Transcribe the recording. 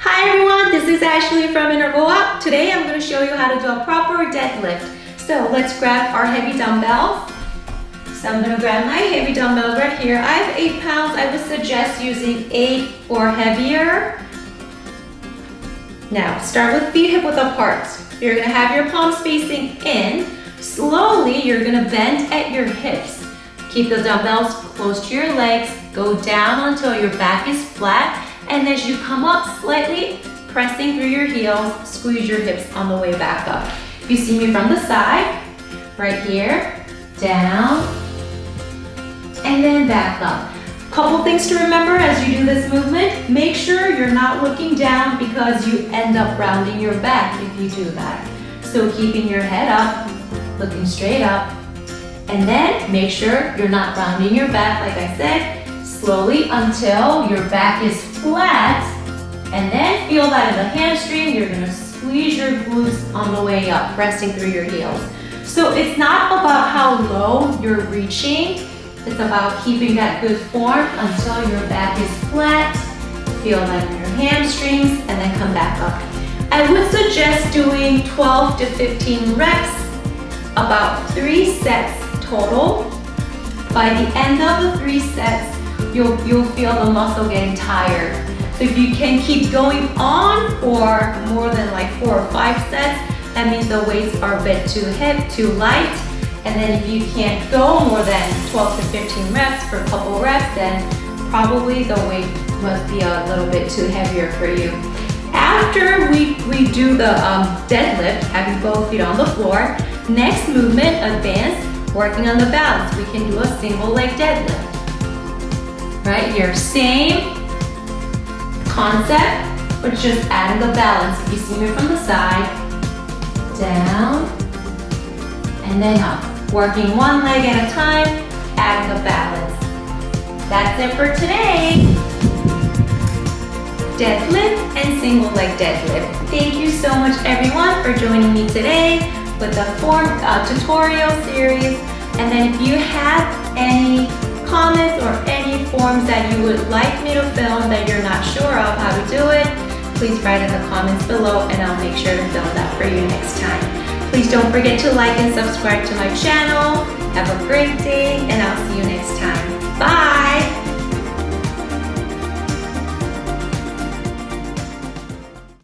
Hi everyone, this is Ashley from IntervalUp. Today I'm going to show you how to do a proper deadlift. So let's grab our heavy dumbbells. So I'm going to grab my heavy dumbbells right here. I have 8 pounds. I would suggest using 8 or heavier. Now start with feet hip width apart. You're going to have your palms facing in. Slowly you're going to bend at your hips. Keep the dumbbells close to your legs. Go down until your back is flat. And as you come up slightly, pressing through your heels, squeeze your hips on the way back up. If you see me from the side, right here, down, and then back up. Couple things to remember as you do this movement. Make sure you're not looking down because you end up rounding your back if you do that. So keeping your head up, looking straight up, and then make sure you're not rounding your back, like I said, slowly until your back is flat, and then feel that in the hamstring. You're gonna squeeze your glutes on the way up, pressing through your heels. So it's not about how low you're reaching, it's about keeping that good form until your back is flat. Feel that in your hamstrings, and then come back up. I would suggest doing 12 to 15 reps, about 3 sets total. By the end of the 3 sets, you'll feel the muscle getting tired. So if you can keep going on for more than like 4 or 5 sets, that means the weights are a bit too heavy, too light. And then if you can't go more than 12 to 15 reps for a couple reps, then probably the weight must be a little bit too heavier for you. After we do the deadlift, having both feet on the floor, next movement, advanced, working on the balance. We can do a single leg deadlift. Right here, same concept, but just adding the balance. If you see me from the side, down, and then up. Working one leg at a time, adding the balance. That's it for today. Deadlift and single leg deadlift. Thank you so much everyone for joining me today with the tutorial series. And then if you have any comments or any forms that you would like me to film that you're not sure of how to do it, please write in the comments below and I'll make sure to film that for you next time. Please don't forget to like and subscribe to my channel. Have a great day and I'll see you next time. Bye!